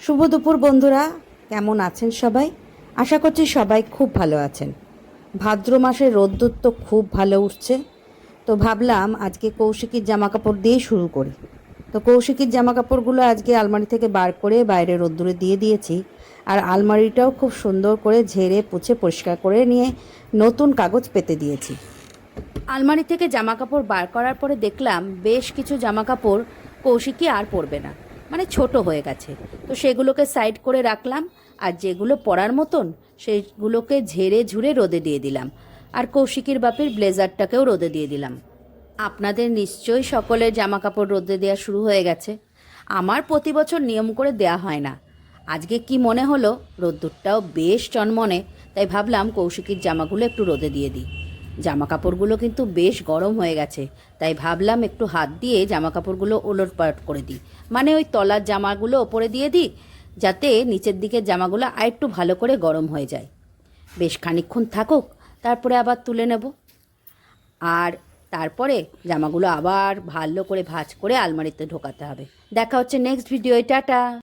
শুভ দুপুর বন্ধুরা, কেমন আছেন সবাই? আশা করছি সবাই খুব ভালো আছেন। ভাদ্র মাসের রোদ্দুর তো খুব ভালো উঠছে, তো ভাবলাম আজকে কৌশিকীর জামাকাপড় দিয়ে শুরু করি। তো কৌশিকীর জামাকাপড়গুলো আজকে আলমারি থেকে বার করে বাইরে রোদ্দুরে দিয়ে দিয়েছি। আর আলমারিটাও খুব সুন্দর করে ঝেড়ে পুছে পরিষ্কার করে নিয়ে নতুন কাগজ পেতে দিয়েছি। আলমারি থেকে জামাকাপড় বার করার পরে দেখলাম বেশ কিছু জামাকাপড় কৌশিকী আর পরবে না, মানে ছোট হয়ে গেছে। তো সেগুলোকে সাইড করে রাখলাম, আর যেগুলো পরার মতন সেগুলোকে ঝেড়ে ঝুড়ে রোদে দিয়ে দিলাম। আর কৌশিকীর বাপির ব্লেজারটাকেও রোদে দিয়ে দিলাম। আপনাদের নিশ্চয়ই সকলের জামাকাপড় রোদে দেওয়া শুরু হয়ে গেছে। আমার প্রতি বছর নিয়ম করে দেয়া হয় না। আজকে কি মনে হলো, রোদ্দুরটাও বেশ চনমনে, তাই ভাবলাম কৌশিকীর জামাগুলো একটু রোদে দিয়ে দিই। জামা কাপড়গুলো কিন্তু বেশ গরম হয়ে গেছে, তাই ভাবলাম একটু হাত দিয়ে জামা কাপড়গুলো ওলটপালট করে দিই, মানে ওই তলার জামাগুলো ওপরে দিয়ে দিই, যাতে নিচের দিকের জামাগুলো আর একটু ভালো করে গরম হয়ে যায়। বেশ খানিকক্ষণ থাকুক, তারপরে আবার তুলে নেব। আর তারপরে জামাগুলো আবার ভালো করে ভাঁজ করে আলমারিতে ঢোকাতে হবে। দেখা হচ্ছে নেক্সট ভিডিওয়। টাটা।